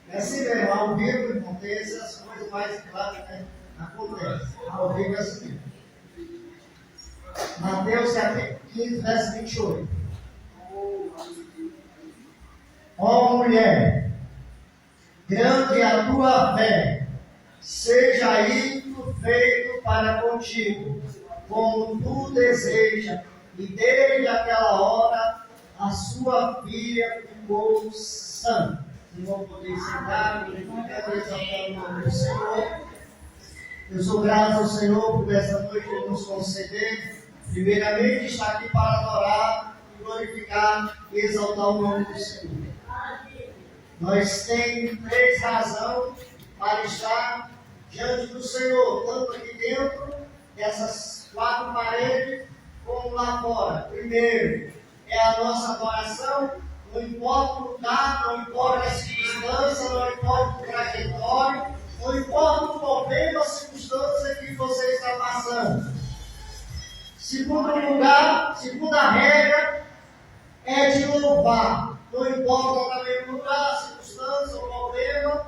É assim mesmo, ao vivo, irmão, tem essas coisas mais claras, né? Acontece. Ao vivo é assim mesmo. Mateus 15, verso 28. Ó mulher, grande é a tua fé, seja isto feito para contigo, como tu deseja. E desde aquela hora a sua filha ficou sã. Não vão poder sentar, glorificando e exaltando o nome do Senhor. Eu sou grato ao Senhor por essa noite Ele nos conceder. Primeiramente, estar aqui para adorar, glorificar e exaltar o nome do Senhor. Nós temos três razões para estar diante do Senhor, tanto aqui dentro dessas quatro paredes, como lá fora. Primeiro, é a nossa adoração. Não importa o lugar, não importa a circunstância, não importa o trajetório, não importa o problema, a circunstância que você está passando. Segundo lugar, segunda regra, é de louvar. Não importa também o lugar, a circunstância, o problema.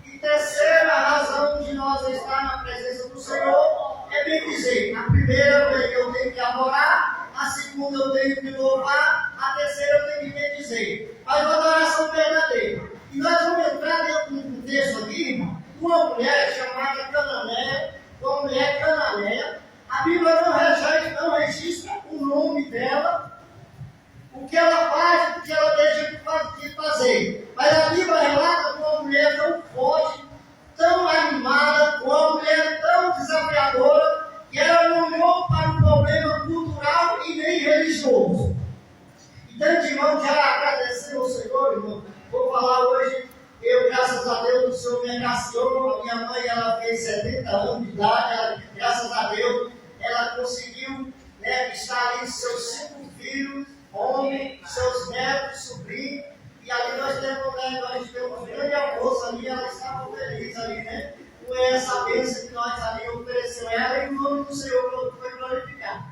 E terceira razão de nós estar na presença do Senhor é bem dizer, a primeira eu tenho que adorar, a segunda eu tenho que louvar, a terceira eu tenho que bendizer. Mas uma adoração verdadeira. E nós vamos entrar dentro de um texto aqui, irmão, uma mulher chamada Canané, uma mulher cananeia. A Bíblia não registra o nome dela, o que ela faz, o que ela deixa de fazer. Mas a Bíblia relata que uma mulher tão forte, tão animada, uma mulher tão desafiadora, que ela não olhou para um problema cultural e nem religioso. Então, irmão, já agradecendo ao Senhor, irmão, vou falar hoje, graças a Deus, o Senhor me agraciou, a minha mãe, ela fez 70 anos de idade, graças a Deus, ela conseguiu, estar ali, seus 5 filhos, homens, seus netos, sobrinhos, e ali nós temos um grande almoço ali, ela estava feliz ali, com essa bênção que nós ali oferecemos a ela, e o nome do Senhor foi glorificado.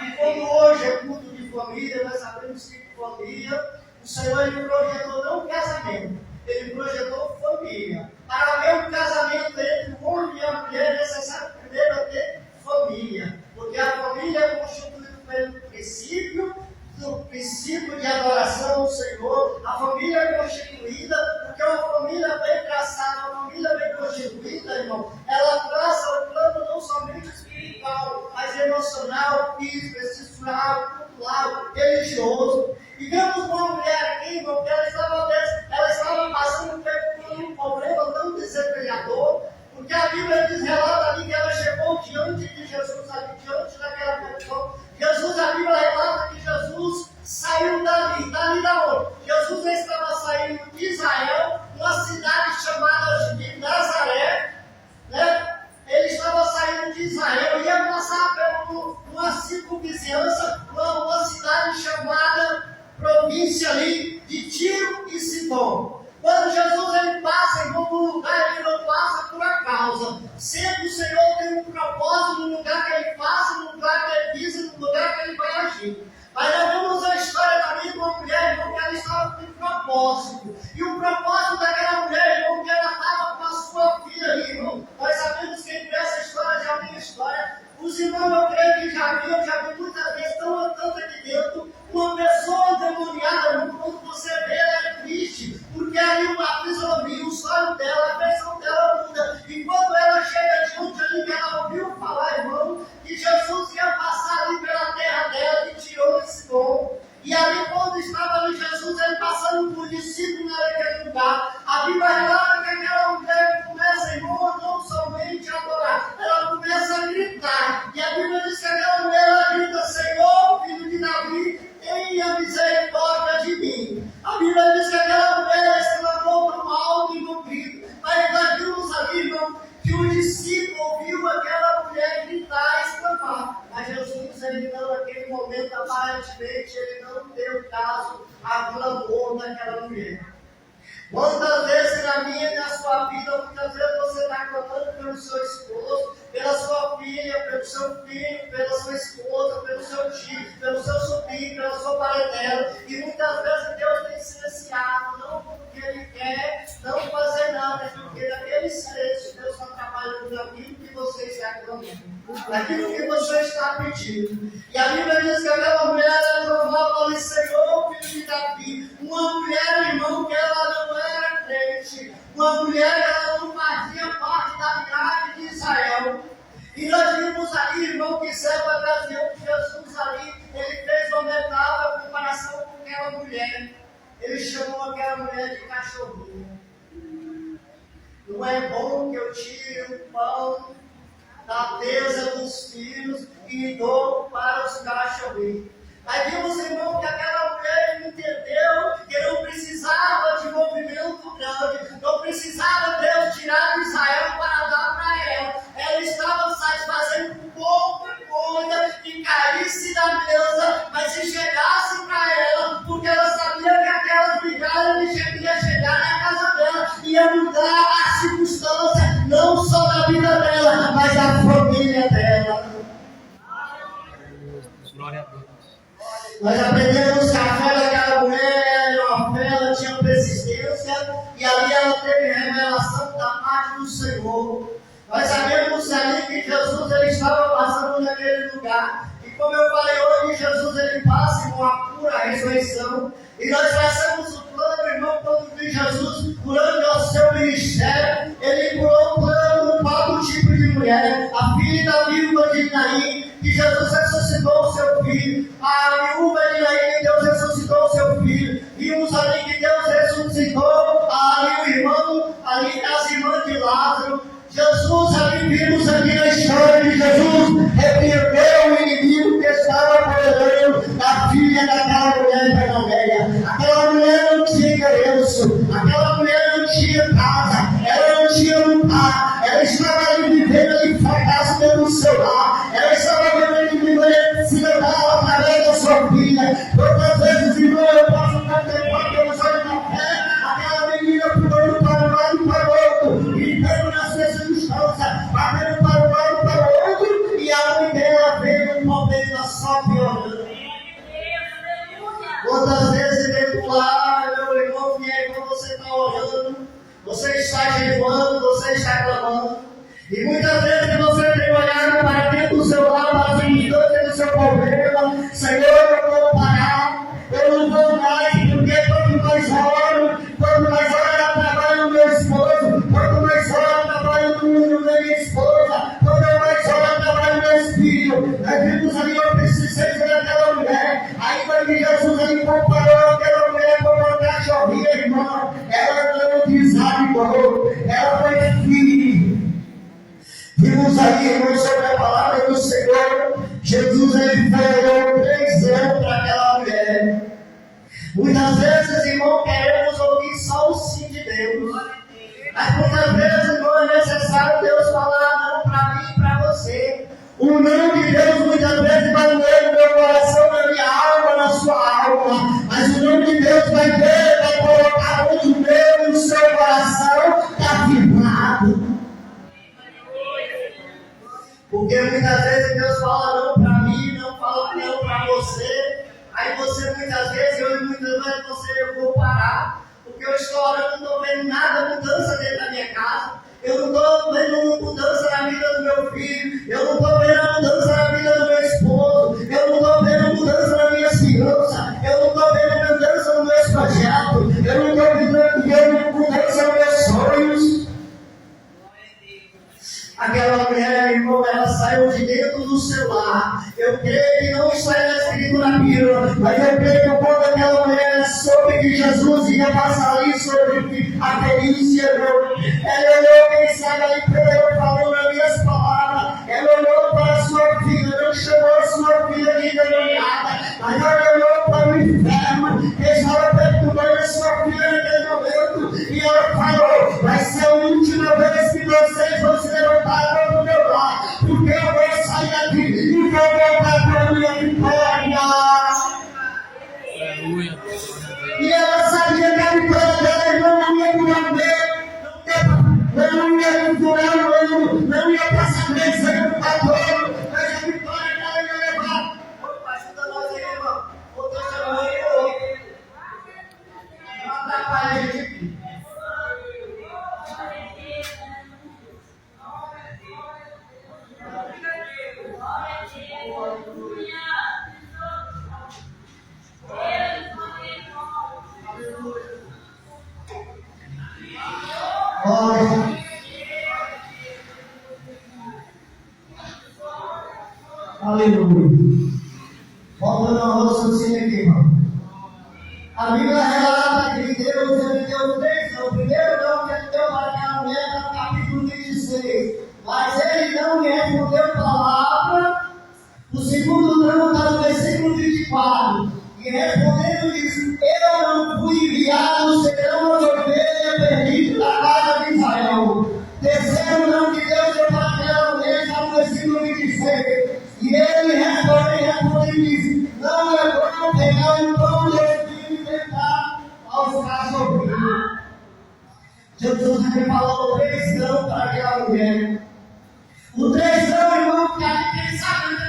E como hoje é culto de família, nós sabemos que família, o Senhor ele projetou não casamento, ele projetou família. Para ver um casamento entre o homem e a mulher é necessário primeiro ter família, porque a família é constituída pelo princípio de adoração ao Senhor. A família é constituída porque uma família bem traçada, uma família bem constituída, irmão, ela traça o plano não somente espiritual, mas emocional, físico, sexual, cultural, religioso. E vemos uma mulher aqui, irmão, que ela estava passando por um problema tão desafiador, porque a Bíblia relata ali que ela chegou diante de Jesus, ali diante daquela pessoa. Jesus, a Bíblia relata que Jesus saiu dali da onde? Jesus estava saindo de Israel, uma cidade chamada de Nazaré, Ele estava saindo de Israel, ia passar por uma circunvizinhança, uma cidade chamada província ali de Tiro e Sidom. Quando Jesus ele passa em algum lugar, ele não passa por acaso. Sempre o Senhor tem um propósito no lugar que ele passa, no lugar que ele pisa, no lugar que ele vai agir. Mas nós vemos a história da vida de uma mulher, irmão, que ela estava com um propósito. E o propósito daquela mulher, irmão, que ela estava com a sua filha ali, irmão. Nós sabemos que essa história já tem história. Os irmãos, eu creio que já vi muitas vezes, tanto aqui dentro, uma pessoa endemoniada, quando você vê, ela é triste, porque ali a fisionomia, o sonho dela, a versão dela muda. E quando ela chega diante ali, que ela ouviu falar, irmão, que Jesus ia passar ali pela terra dela, que tirou esse dom. E ali, quando estava ali Jesus, ele passando por discípulos naquele lugar, a Bíblia relata que aquela mulher começa, irmão, não somente a adorar, ela começa a gritar. E a Bíblia diz que aquela mulher, ela grita: Senhor, filho de Davi, tenha misericórdia de mim. A Bíblia diz que aquela mulher exclamou para o alto e no grito. Mas nós vimos ali, irmão, que o discípulo ouviu aquela mulher gritar e exclamar. Mas Jesus, ele não, naquele momento, aparentemente, ele não deu caso a clamor daquela mulher. Quantas vezes na minha e na sua vida, muitas vezes você está clamando pelo seu esposo, pela sua filha, pelo seu filho, pela sua esposa, pelo seu tio, pelo seu sobrinho, pela sua parentela, e muitas vezes Deus tem silenciado, não aquilo que você está pedindo. E a Bíblia diz que aquela mulher louvava o Senhor, filho de Davi. Uma mulher, irmão, que ela não era crente. Uma mulher que ela não fazia parte da idade de Israel. E nós vimos ali, irmão, que certa ocasião Jesus ali, ele fez uma metáfora em comparação com aquela mulher. Ele chamou aquela mulher de cachorrinha. Não é bom que eu tire o pão da mesa dos filhos e dou para os cachorrinhos. Aí vimos, irmão, que aquela mulher entendeu que não precisava de movimento grande, não precisava Deus tirar de Israel para dar para ela. Ela estava satisfazendo pouca coisa que caísse da mesa, mas se chegasse para ela, porque ela sabia que aquelas migalhas ia chegar na casa dela, ia mudar a circunstância, não só da vida dela, mas da família dela. Glória a Deus. Nós aprendemos que a fé daquela mulher era uma fé, ela tinha persistência, e ali ela teve revelação da parte do Senhor. Nós sabemos ali que Jesus ele estava passando naquele lugar. E como eu falei hoje, Jesus ele passa com a pura ressurreição. E nós traçamos o plano, irmão, quando vi Jesus curando ao seu ministério. Ele curou o plano do quatro tipos de mulher. A filha da viúva de Naim, que Jesus ressuscitou o seu filho. A viúva de Naim, Deus ressuscitou o seu filho. Vimos ali que Deus ressuscitou ali o irmão, ali as irmãs de Lázaro. Jesus, ali vimos aqui na história de Jesus, repreendeu o inimigo que estava apoderando da filha daquela mulher de Galileia. Aquela mulher não tinha endereço, aquela mulher não tinha casa, ela não tinha lugar, ela estava ali vivendo ali fracasso dentro do seu lar, ela estava vivendo se levava através da sua filha. Quantas vezes, irmão, eu posso contemplar pelos olhos da fé, aquela menina pulando para um lado e para o outro, gritando na sua circunstância, batendo para um lado e para o outro, e a mãe dela veio no momento só piorando. Quantas vezes dentro lá, meu irmão, minha irmã, você está orando, você está jejuando, você está clamando, e muitas vezes você tem olhado para dentro do seu lar, para as circunstâncias do seu problema. Senhor, eu vou parar, eu não vou mais, porque quanto mais oro, quanto mais oro eu trabalho no meu esposo, quanto mais oro eu trabalho no minha esposa, quanto mais oro eu trabalho no meu filho. Nós vimos ali uma persistência daquela mulher. Aí vai que Jesus ali comparou aquela mulher com uma cachorrinha, irmão. Ela não desanimou, ela foi firme. Vimos aí, irmãos, sobre a palavra do Senhor. Jesus ele falou 3 anos para aquela mulher. Muitas vezes, irmão, queremos ouvir só o sim de Deus. Mas muitas vezes, irmão, é necessário Deus falar não para mim e para você. O não de Deus muitas vezes vai doer no meu coração, na minha alma, na sua alma. Mas o não de Deus vai ver, vai colocar onde o meu e o seu coração está firmado. Porque muitas vezes Deus fala não para mim, não fala não para você. Aí você muitas vezes, eu vou parar. Porque eu estou orando, não estou vendo nada mudança dentro da minha casa. Eu não estou vendo mudança na vida do meu filho. Eu não estou vendo mudança na vida do meu esposo. Eu não estou vendo mudança na minha finança. Eu não estou vendo mudança nos meus projetos. Eu não estou vendo mudança nos meus sonhos. Aquela mulher, irmão, ela saiu de dentro do seu lar. Eu creio que não está escrito na Bíblia, mas eu creio que quando aquela mulher soube que Jesus ia passar ali sobre a perícia, ela olhou, quem sabe aí para eu falando nas minhas palavras, ela olhou para a sua filha, não chamou a sua filha de endemoniada, mas ela olhou para o inferno, que estava perturbando a sua filha naquele momento, e ela falou: vai ser a última vez que vocês vão se levantar contra o meu lar, porque eu vou sair daqui e vou voltar para a minha vitória. Aleluia. E ela sabia que a vitória dela, irmão, não ia durar não ia durar um ano, não ia passar 3 anos, 4 anos, mas a vitória dela ia levar. Opa, ajuda nós aí, irmão. Ô, Deus, eu vou. Não atrapalha a gente aqui. Ore. Aleluia. Voltando ao raciocínio aqui, irmão. A Bíblia relata que Deus ele deu 3 não. O primeiro não que ele deu para aquela mulher está no capítulo 26. Mas ele não lhe respondeu palavra. O segundo não está no versículo 24. E respondendo disse: eu não fui enviado, serão as ovelhas perdidas da casa de Israel. Terceiro não que Deus deu para aquela mulher está no versículo 26. E ele respondeu e disse: não é bom pegar um pão de espinho e tentar aos cachorrinhos. Jesus ele falou 3 não para aquela mulher. O 3 não, irmão, porque a gente sabe